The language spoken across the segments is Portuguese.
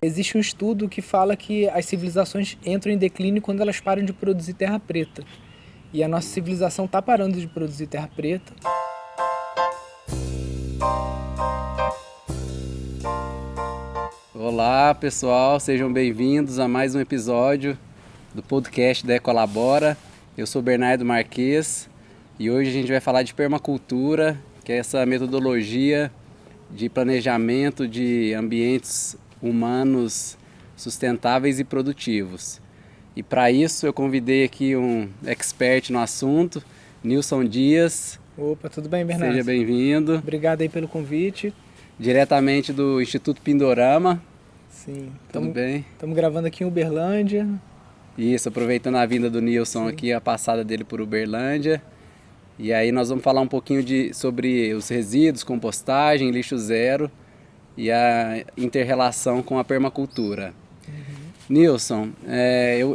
Existe um estudo que fala que as civilizações entram em declínio quando elas param de produzir terra preta. E a nossa civilização está parando de produzir terra preta. Olá pessoal, sejam bem-vindos a mais um episódio do podcast da Ecolabora. Eu sou Bernardo Marques e hoje a gente vai falar de permacultura, que é essa metodologia de planejamento de ambientes humanos sustentáveis e produtivos. E para isso eu convidei aqui um expert no assunto, Nilson Dias. Opa, tudo bem, Bernardo? Seja bem-vindo. Obrigado aí pelo convite. Diretamente do Instituto Pindorama. Sim. Tudo bem? Estamos gravando aqui em Uberlândia. Isso, aproveitando a vinda do Nilson aqui, a passada dele por Uberlândia. E aí nós vamos falar um pouquinho sobre os resíduos, compostagem, lixo zero e a inter-relação com a permacultura. Nilson,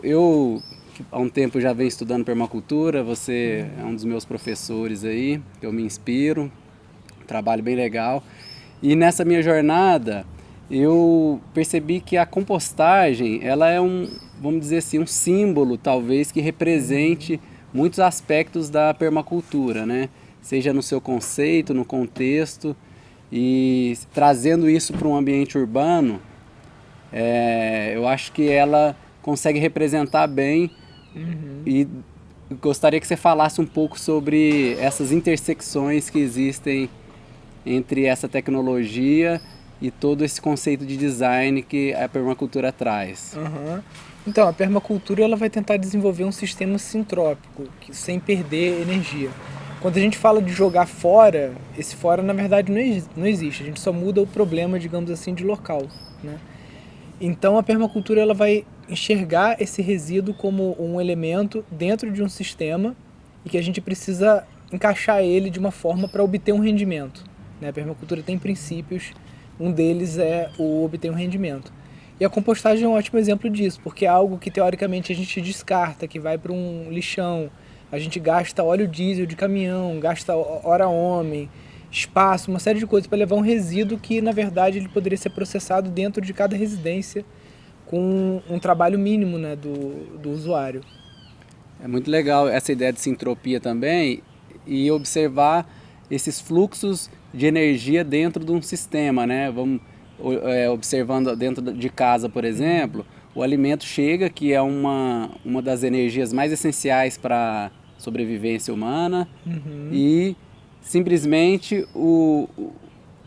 eu há um tempo já venho estudando permacultura, você é um dos meus professores aí, eu me inspiro, trabalho bem legal. E nessa minha jornada, eu percebi que a compostagem, ela é vamos dizer assim, um símbolo talvez que represente muitos aspectos da permacultura, né? Seja no seu conceito, no contexto, e trazendo isso para um ambiente urbano, eu acho que ela consegue representar bem. E gostaria que você falasse um pouco sobre essas intersecções que existem entre essa tecnologia e todo esse conceito de design que a permacultura traz. Então, a permacultura ela vai tentar desenvolver um sistema sintrópico, sem perder energia. Quando a gente fala de jogar fora, esse fora na verdade não existe, a gente só muda o problema, digamos assim, de local, né? Então a permacultura ela vai enxergar esse resíduo como um elemento dentro de um sistema e que a gente precisa encaixar ele de uma forma para obter um rendimento, né? A permacultura tem princípios, um deles é o obter um rendimento. E a compostagem é um ótimo exemplo disso, porque é algo que teoricamente a gente descarta, que vai para um lixão, a gente gasta óleo diesel de caminhão, gasta hora homem, espaço, uma série de coisas para levar um resíduo que na verdade ele poderia ser processado dentro de cada residência com um trabalho mínimo, né, do usuário. É muito legal essa ideia de sintropia também e observar esses fluxos de energia dentro de um sistema, né? Vamos observando dentro de casa, por exemplo, o alimento chega, que é uma das energias mais essenciais para a sobrevivência humana, e simplesmente o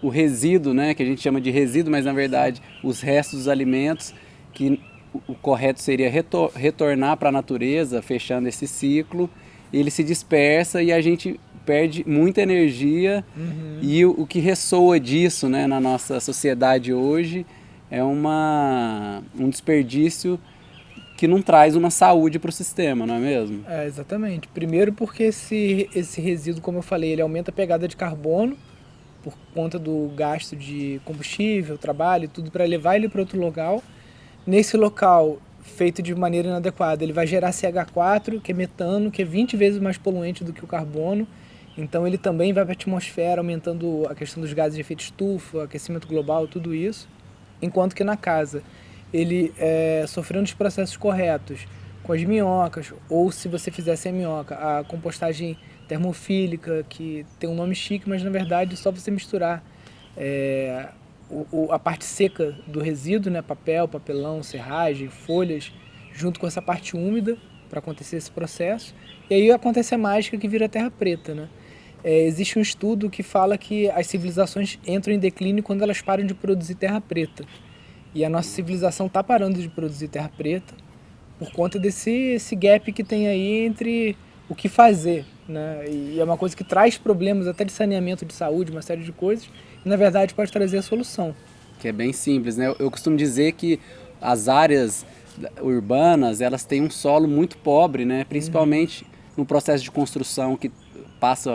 resíduo, né, que a gente chama de resíduo, mas na verdade os restos dos alimentos, que o correto seria retornar para a natureza, fechando esse ciclo, ele se dispersa e a gente perde muita energia. E o que ressoa disso, né, na nossa sociedade hoje é um desperdício que não traz uma saúde para o sistema, não é mesmo? Exatamente. Primeiro porque esse resíduo, como eu falei, ele aumenta a pegada de carbono por conta do gasto de combustível, trabalho, tudo para levar ele para outro local. Nesse local, feito de maneira inadequada, ele vai gerar CH4, que é metano, que é 20 vezes mais poluente do que o carbono. Então ele também vai para a atmosfera, aumentando a questão dos gases de efeito estufa, aquecimento global, tudo isso. Enquanto que na casa, ele sofrendo os processos corretos, com as minhocas, ou se você fizer sem minhoca, a compostagem termofílica, que tem um nome chique, mas na verdade é só você misturar a parte seca do resíduo, né, papel, papelão, serragem, folhas, junto com essa parte úmida para acontecer esse processo. E aí acontece a mágica que vira terra preta, né? Existe um estudo que fala que as civilizações entram em declínio quando elas param de produzir terra preta. E a nossa civilização está parando de produzir terra preta por conta esse gap que tem aí entre o que fazer, né? E é uma coisa que traz problemas até de saneamento de saúde, uma série de coisas, e na verdade pode trazer a solução. Que é bem simples, né? Eu costumo dizer que as áreas urbanas, elas têm um solo muito pobre, né? Principalmente no processo de construção que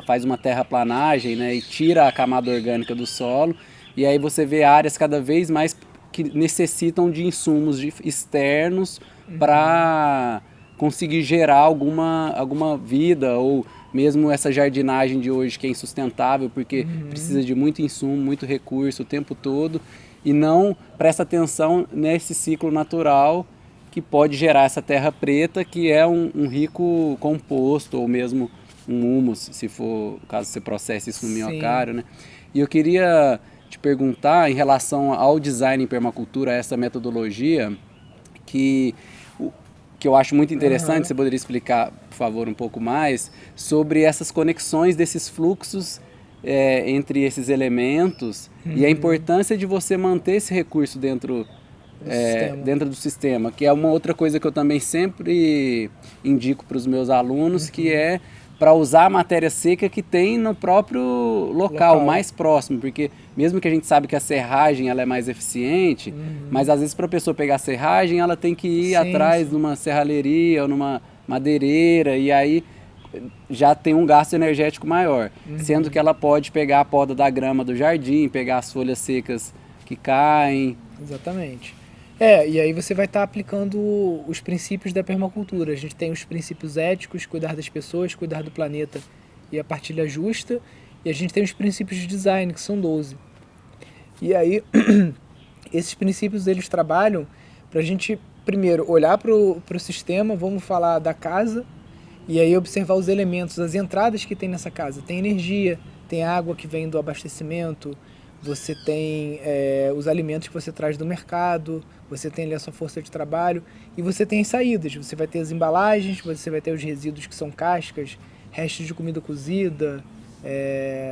faz uma terraplanagem, né? E tira a camada orgânica do solo, e aí você vê áreas cada vez mais que necessitam de insumos externos para conseguir gerar alguma vida, ou mesmo essa jardinagem de hoje que é insustentável porque precisa de muito insumo, muito recurso o tempo todo. e não presta atenção nesse ciclo natural que pode gerar essa terra preta, que é um rico composto, ou mesmo um humus, se for, caso você processe isso no minhocário, né? E eu queria te perguntar, em relação ao design em permacultura, essa metodologia, que eu acho muito interessante, você poderia explicar, por favor, um pouco mais, sobre essas conexões desses fluxos entre esses elementos e a importância de você manter esse recurso dentro do sistema, que é uma outra coisa que eu também sempre indico para os meus alunos, que é para usar a matéria seca que tem no próprio local mais próximo, porque mesmo que a gente sabe que a serragem ela é mais eficiente, mas às vezes para a pessoa pegar a serragem ela tem que ir atrás de uma serralheria ou numa madeireira, e aí já tem um gasto energético maior, sendo que ela pode pegar a poda da grama do jardim, pegar as folhas secas que caem. Exatamente. E aí você vai estar aplicando os princípios da permacultura. A gente tem os princípios éticos, cuidar das pessoas, cuidar do planeta e a partilha justa. E a gente tem os princípios de design, que são 12. E aí, esses princípios eles trabalham para a gente, primeiro, olhar para o sistema, vamos falar da casa, e aí observar os elementos, as entradas que tem nessa casa. Tem energia, tem água que vem do abastecimento, você tem os alimentos que você traz do mercado, você tem ali a sua força de trabalho, e você tem as saídas. Você vai ter as embalagens, você vai ter os resíduos que são cascas, restos de comida cozida,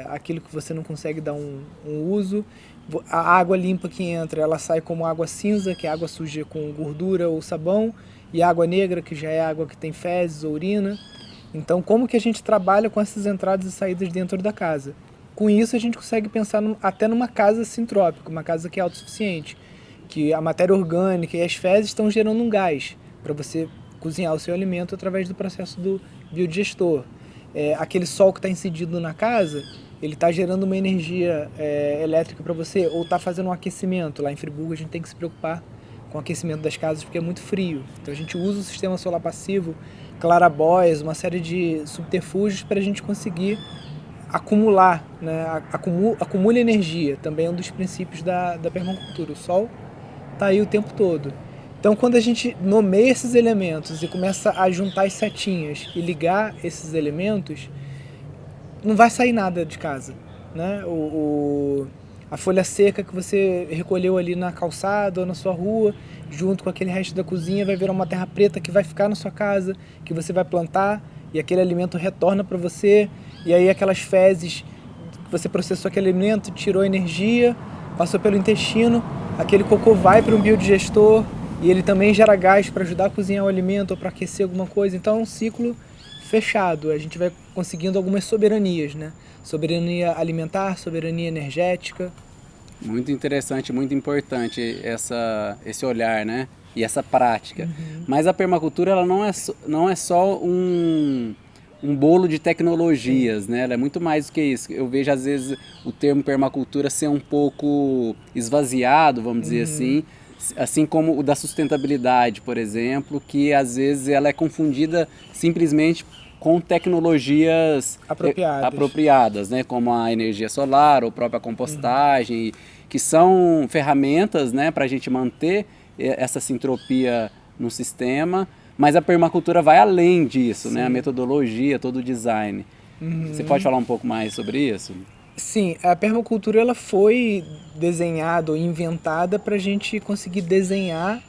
aquilo que você não consegue dar um uso. A água limpa que entra, ela sai como água cinza, que é água suja com gordura ou sabão, e água negra, que já é água que tem fezes ou urina. Então, como que a gente trabalha com essas entradas e saídas dentro da casa? Com isso, a gente consegue pensar até numa casa sintrópica, uma casa que é autossuficiente, que a matéria orgânica e as fezes estão gerando um gás para você cozinhar o seu alimento através do processo do biodigestor. Aquele sol que está incidindo na casa, ele está gerando uma energia elétrica para você, ou está fazendo um aquecimento. Lá em Friburgo a gente tem que se preocupar com o aquecimento das casas porque é muito frio. Então a gente usa o sistema solar passivo, clarabóias, uma série de subterfúgios para a gente conseguir acumular, né? Acumula energia, também é um dos princípios da permacultura. O sol está aí o tempo todo. Então, quando a gente nomeia esses elementos e começa a juntar as setinhas e ligar esses elementos, não vai sair nada de casa, né? A folha seca que você recolheu ali na calçada ou na sua rua, junto com aquele resto da cozinha, vai virar uma terra preta que vai ficar na sua casa, que você vai plantar, e aquele alimento retorna para você, e aí aquelas fezes que você processou aquele alimento, tirou energia, passou pelo intestino, aquele cocô vai para um biodigestor, e ele também gera gás para ajudar a cozinhar o alimento ou para aquecer alguma coisa. Então é um ciclo fechado. A gente vai conseguindo algumas soberanias, né? Soberania alimentar, soberania energética. Muito interessante, muito importante esse olhar, né? E essa prática. Mas a permacultura ela não é só um bolo de tecnologias, né? Ela é muito mais do que isso. Eu vejo às vezes o termo permacultura ser um pouco esvaziado, vamos dizer assim como o da sustentabilidade, por exemplo, que às vezes ela é confundida simplesmente com tecnologias apropriadas, né? Como a energia solar ou a própria compostagem, que são ferramentas, né, para a gente manter essa sintropia no sistema, mas a permacultura vai além disso, né? A metodologia, todo o design. Você pode falar um pouco mais sobre isso? Sim, a permacultura ela foi desenhada ou inventada para a gente conseguir desenhar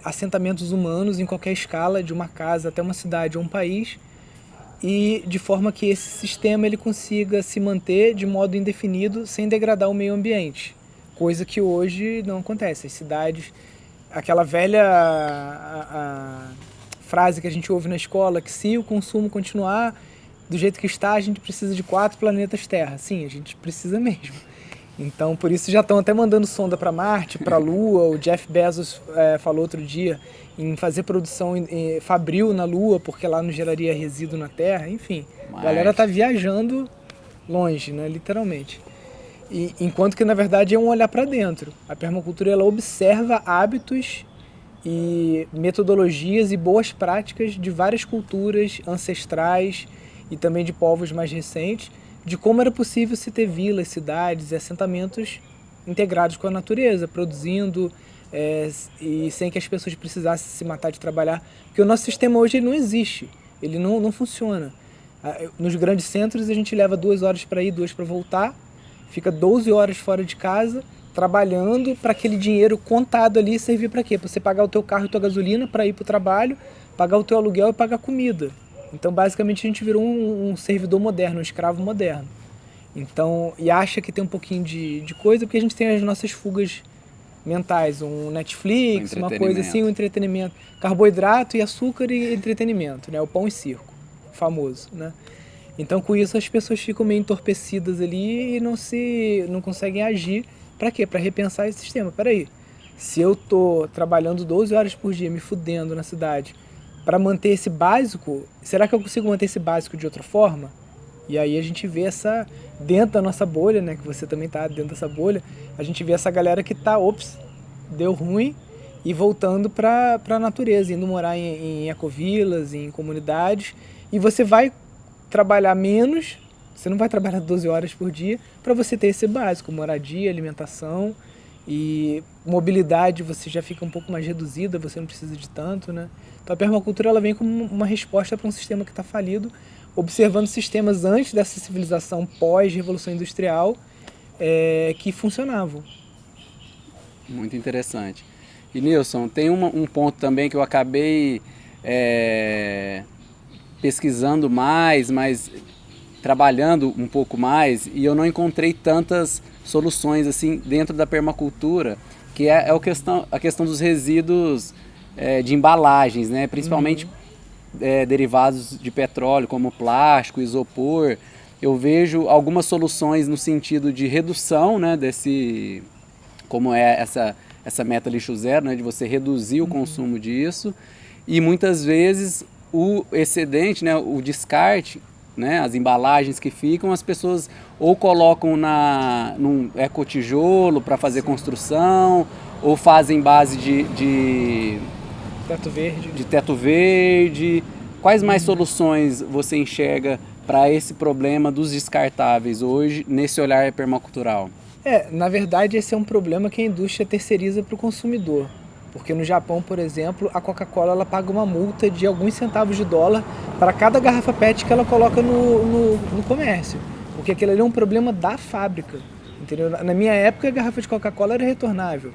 assentamentos humanos em qualquer escala, de uma casa até uma cidade ou um país, e de forma que esse sistema ele consiga se manter de modo indefinido sem degradar o meio ambiente, coisa que hoje não acontece. As cidades, aquela velha frase que a gente ouve na escola, que se o consumo continuar do jeito que está, a gente precisa de 4 planetas Terra. Sim, a gente precisa mesmo. Então, por isso já estão até mandando sonda para Marte, para a Lua. O Jeff Bezos falou outro dia em fazer produção fabril na Lua, porque lá não geraria resíduo na Terra. Enfim, a galera está viajando longe, né, literalmente. E, enquanto que, na verdade, é um olhar para dentro. A permacultura ela observa hábitos e metodologias e boas práticas de várias culturas ancestrais e também de povos mais recentes, de como era possível se ter vilas, cidades e assentamentos integrados com a natureza, produzindo e sem que as pessoas precisassem se matar de trabalhar. Porque o nosso sistema hoje ele não existe, ele não funciona. Nos grandes centros a gente leva 2 horas para ir, 2 para voltar, fica 12 horas fora de casa, trabalhando para aquele dinheiro contado ali servir para quê? Para você pagar o teu carro e tua gasolina para ir para o trabalho, pagar o teu aluguel e pagar comida. Então, basicamente, a gente virou um servidor moderno, um escravo moderno. Então, e acha que tem um pouquinho de coisa, porque a gente tem as nossas fugas mentais, um Netflix, uma coisa assim, um entretenimento. Carboidrato e açúcar e entretenimento, né? O pão e circo, famoso, né? Então, com isso, as pessoas ficam meio entorpecidas ali e não conseguem agir. Para quê? Para repensar esse sistema. Peraí, se eu tô trabalhando 12 horas por dia, me fudendo na cidade, para manter esse básico, será que eu consigo manter esse básico de outra forma? E aí a gente vê dentro da nossa bolha, né, que você também tá dentro dessa bolha, a gente vê essa galera que tá, deu ruim, e voltando para a natureza, indo morar em ecovilas, em comunidades, e você vai trabalhar menos, você não vai trabalhar 12 horas por dia, para você ter esse básico, moradia, alimentação e mobilidade, você já fica um pouco mais reduzida, você não precisa de tanto, né? Então a permacultura ela vem como uma resposta para um sistema que está falido, observando sistemas antes dessa civilização pós-revolução industrial que funcionavam. Muito interessante. E Nilson, tem um ponto também que eu acabei pesquisando mais, mas trabalhando um pouco mais, e eu não encontrei tantas soluções assim dentro da permacultura, que é a questão dos resíduos de embalagens, né? Principalmente derivados de petróleo, como plástico, isopor. Eu vejo algumas soluções no sentido de redução, né, como é essa meta lixo zero, né, de você reduzir o consumo disso, e muitas vezes o excedente, né, o descarte, né, as embalagens que ficam, as pessoas ou colocam num ecotijolo para fazer construção, ou fazem base de teto verde. Quais mais soluções você enxerga para esse problema dos descartáveis hoje, nesse olhar permacultural? Na verdade, esse é um problema que a indústria terceiriza para o consumidor. Porque no Japão, por exemplo, a Coca-Cola ela paga uma multa de alguns centavos de dólar para cada garrafa PET que ela coloca no comércio. Porque aquilo ali é um problema da fábrica. Entendeu? Na minha época, a garrafa de Coca-Cola era retornável,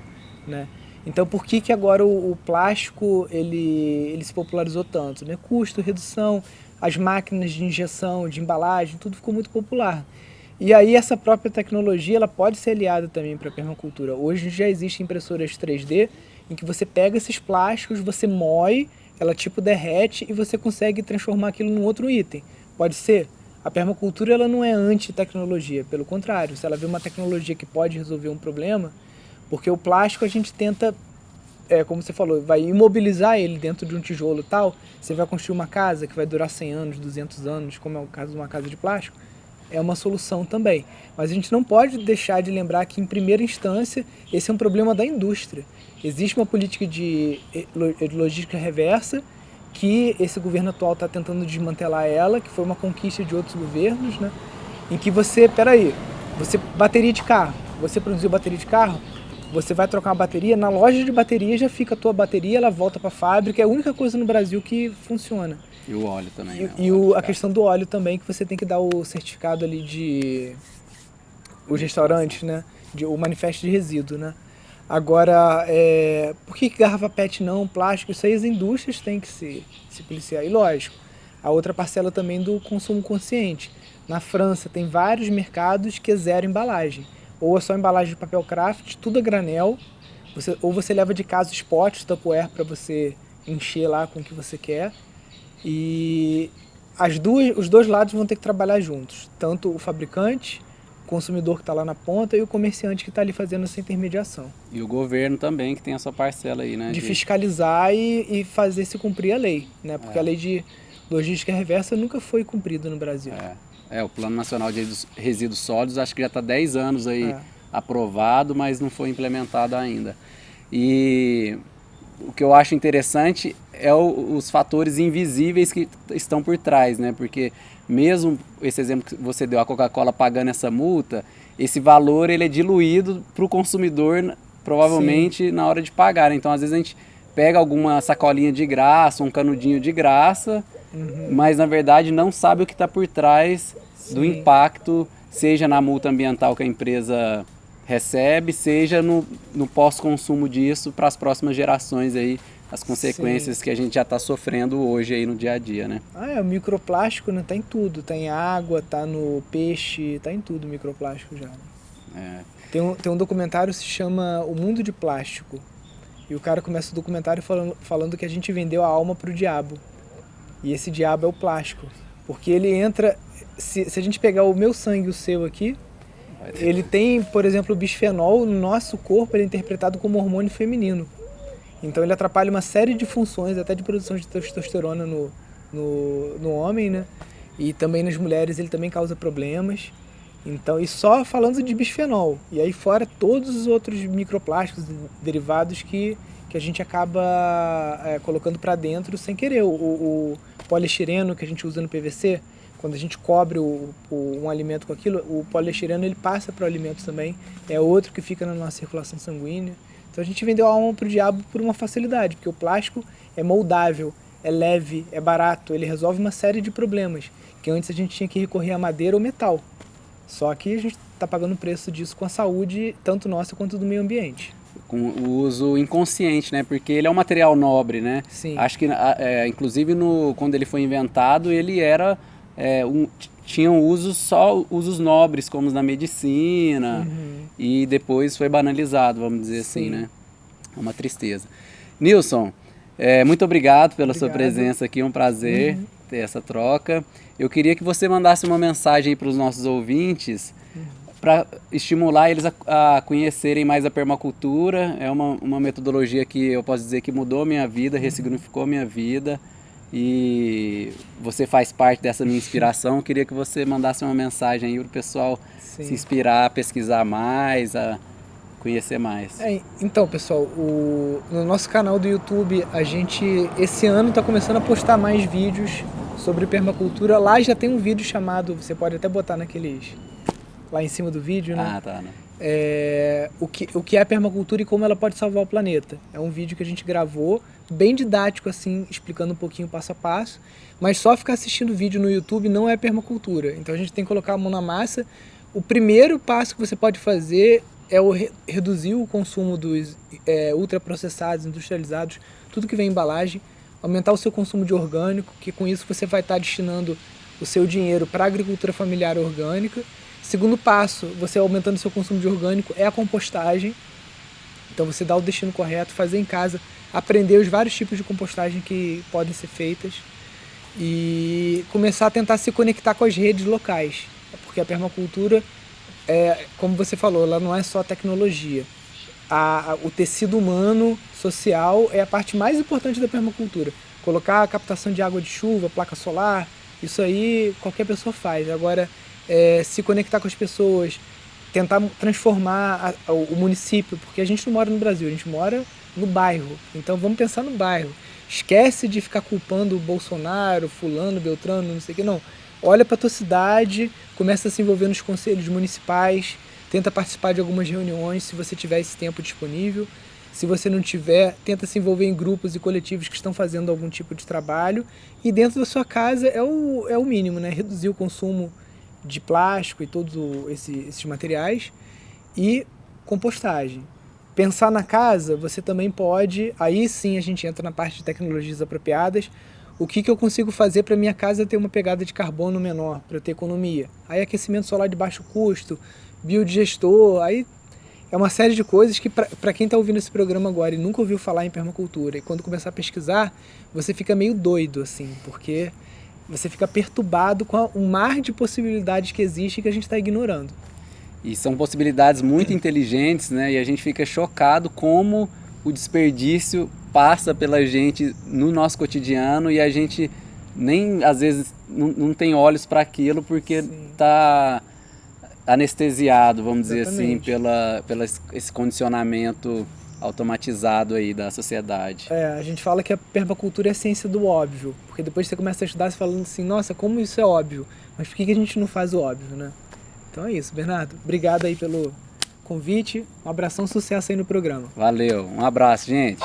né? Então, por que agora o plástico ele se popularizou tanto, né? Custo, redução, as máquinas de injeção, de embalagem, tudo ficou muito popular. E aí essa própria tecnologia ela pode ser aliada também para a permacultura. Hoje já existem impressoras 3D em que você pega esses plásticos, você moe, ela tipo derrete e você consegue transformar aquilo num outro item. Pode ser. A permacultura ela não é anti-tecnologia, pelo contrário. Se ela vê uma tecnologia que pode resolver um problema, porque o plástico a gente tenta, como você falou, vai imobilizar ele dentro de um tijolo e tal. Você vai construir uma casa que vai durar 100 anos, 200 anos, como é o caso de uma casa de plástico. É uma solução também. Mas a gente não pode deixar de lembrar que, em primeira instância, esse é um problema da indústria. Existe uma política de logística reversa que esse governo atual está tentando desmantelar ela, que foi uma conquista de outros governos, né? Em que você bateria de carro, você produziu bateria de carro, você vai trocar uma bateria, na loja de bateria já fica a tua bateria, ela volta para a fábrica, é a única coisa no Brasil que funciona. E o óleo também, né? A questão do óleo também, que você tem que dar o certificado ali os restaurantes, né? O manifesto de resíduo, né? Agora, por que garrafa PET não, plástico? Isso aí as indústrias têm que se policiar. E lógico, a outra parcela também do consumo consciente. Na França tem vários mercados que é zero embalagem. Ou é só embalagem de papel craft, tudo a granel. Ou você leva de casa os potes, Tupperware, para você encher lá com o que você quer. E os dois lados vão ter que trabalhar juntos. Tanto o fabricante, o consumidor que está lá na ponta e o comerciante que está ali fazendo essa intermediação. E o governo também, que tem a sua parcela aí, né? De fiscalizar e fazer se cumprir a lei, né? Porque a lei de logística reversa nunca foi cumprida no Brasil. O Plano Nacional de Resíduos Sólidos acho que já está 10 anos aí aprovado, mas não foi implementado ainda. E o que eu acho interessante é os fatores invisíveis que estão por trás, né? Porque mesmo esse exemplo que você deu, a Coca-Cola pagando essa multa, esse valor ele é diluído para o consumidor, provavelmente, na hora de pagar. Então, às vezes a gente pega alguma sacolinha de graça, um canudinho de graça, mas na verdade não sabe o que está por trás do impacto, seja na multa ambiental que a empresa recebe, seja no pós-consumo disso para as próximas gerações aí, as consequências que a gente já está sofrendo hoje aí no dia a dia, né? O microplástico, né, tá em tudo, tá em água, tá no peixe, tá em tudo o microplástico já. Tem um documentário que se chama O Mundo de Plástico, e o cara começa o documentário falando que a gente vendeu a alma pro diabo, e esse diabo é o plástico, porque ele entra, se a gente pegar o meu sangue e o seu aqui, ele tem, por exemplo, o bisfenol no nosso corpo, ele é interpretado como hormônio feminino. Então ele atrapalha uma série de funções, até de produção de testosterona no homem, né? E também nas mulheres ele também causa problemas. Então, e só falando de bisfenol. E aí fora todos os outros microplásticos derivados que a gente acaba colocando para dentro sem querer. O poliestireno que a gente usa no PVC, quando a gente cobre um alimento com aquilo, o poliestireno ele passa para o alimento também. É outro que fica na nossa circulação sanguínea. Então a gente vendeu a alma pro diabo por uma facilidade, porque o plástico é moldável, é leve, é barato, ele resolve uma série de problemas, que antes a gente tinha que recorrer a madeira ou metal. Só que a gente está pagando o preço disso com a saúde, tanto nossa quanto do meio ambiente. Com o uso inconsciente, né? Porque ele é um material nobre, né? Sim. Acho que, inclusive, quando ele foi inventado, ele era... tinham usos nobres, como na medicina, e depois foi banalizado, vamos dizer assim, né? É uma tristeza. Nilson, muito obrigado pela sua presença aqui, é um prazer ter essa troca. Eu queria que você mandasse uma mensagem para os nossos ouvintes, para estimular eles a conhecerem mais a permacultura. É uma metodologia que eu posso dizer que mudou a minha vida, ressignificou a minha vida, e você faz parte dessa minha inspiração. Eu queria que você mandasse uma mensagem aí para o pessoal se inspirar, a pesquisar mais, a conhecer mais. Então, pessoal, no nosso canal do YouTube, a gente esse ano está começando a postar mais vídeos sobre permacultura. Lá já tem um vídeo chamado, você pode até botar lá em cima do vídeo, né? Né? O que é a permacultura e como ela pode salvar o planeta. É um vídeo que a gente gravou, bem didático assim, explicando um pouquinho passo a passo, mas só ficar assistindo vídeo no YouTube não é permacultura. Então a gente tem que colocar a mão na massa. O primeiro passo que você pode fazer é reduzir o consumo dos ultraprocessados, industrializados, tudo que vem em embalagem, aumentar o seu consumo de orgânico, que com isso você vai estar destinando o seu dinheiro para a agricultura familiar orgânica. Segundo passo, você aumentando o seu consumo de orgânico, é a compostagem. Então você dá o destino correto, fazer em casa, aprender os vários tipos de compostagem que podem ser feitas e começar a tentar se conectar com as redes locais. Porque a permacultura, como você falou, ela não é só tecnologia. O tecido humano, social, é a parte mais importante da permacultura. Colocar a captação de água de chuva, placa solar, isso aí qualquer pessoa faz. Agora, se conectar com as pessoas, tentar transformar o município, porque a gente não mora no Brasil, a gente mora no bairro. Então vamos pensar no bairro. Esquece de ficar culpando o Bolsonaro, fulano, Beltrano, não sei o que, não. Olha para a tua cidade, começa a se envolver nos conselhos municipais, tenta participar de algumas reuniões se você tiver esse tempo disponível. Se você não tiver, tenta se envolver em grupos e coletivos que estão fazendo algum tipo de trabalho. E dentro da sua casa é o mínimo, né? Reduzir o consumo de plástico e todos esses materiais. E compostagem. Pensar na casa, você também pode, aí sim a gente entra na parte de tecnologias apropriadas. O que eu consigo fazer para minha casa ter uma pegada de carbono menor, para eu ter economia? Aí aquecimento solar de baixo custo, biodigestor, aí é uma série de coisas que para quem está ouvindo esse programa agora e nunca ouviu falar em permacultura, e quando começar a pesquisar, você fica meio doido, assim, porque você fica perturbado com o mar de possibilidades que existe e que a gente está ignorando. E são possibilidades muito inteligentes, né? E a gente fica chocado como o desperdício passa pela gente no nosso cotidiano e a gente nem, às vezes, não tem olhos para aquilo porque está anestesiado, vamos dizer assim, pela esse condicionamento automatizado aí da sociedade. A gente fala que a permacultura é a ciência do óbvio, porque depois você começa a estudar falando assim, nossa, como isso é óbvio, mas por que a gente não faz o óbvio, né? Então é isso, Bernardo. Obrigado aí pelo convite. Um abração, sucesso aí no programa. Valeu, um abraço, gente.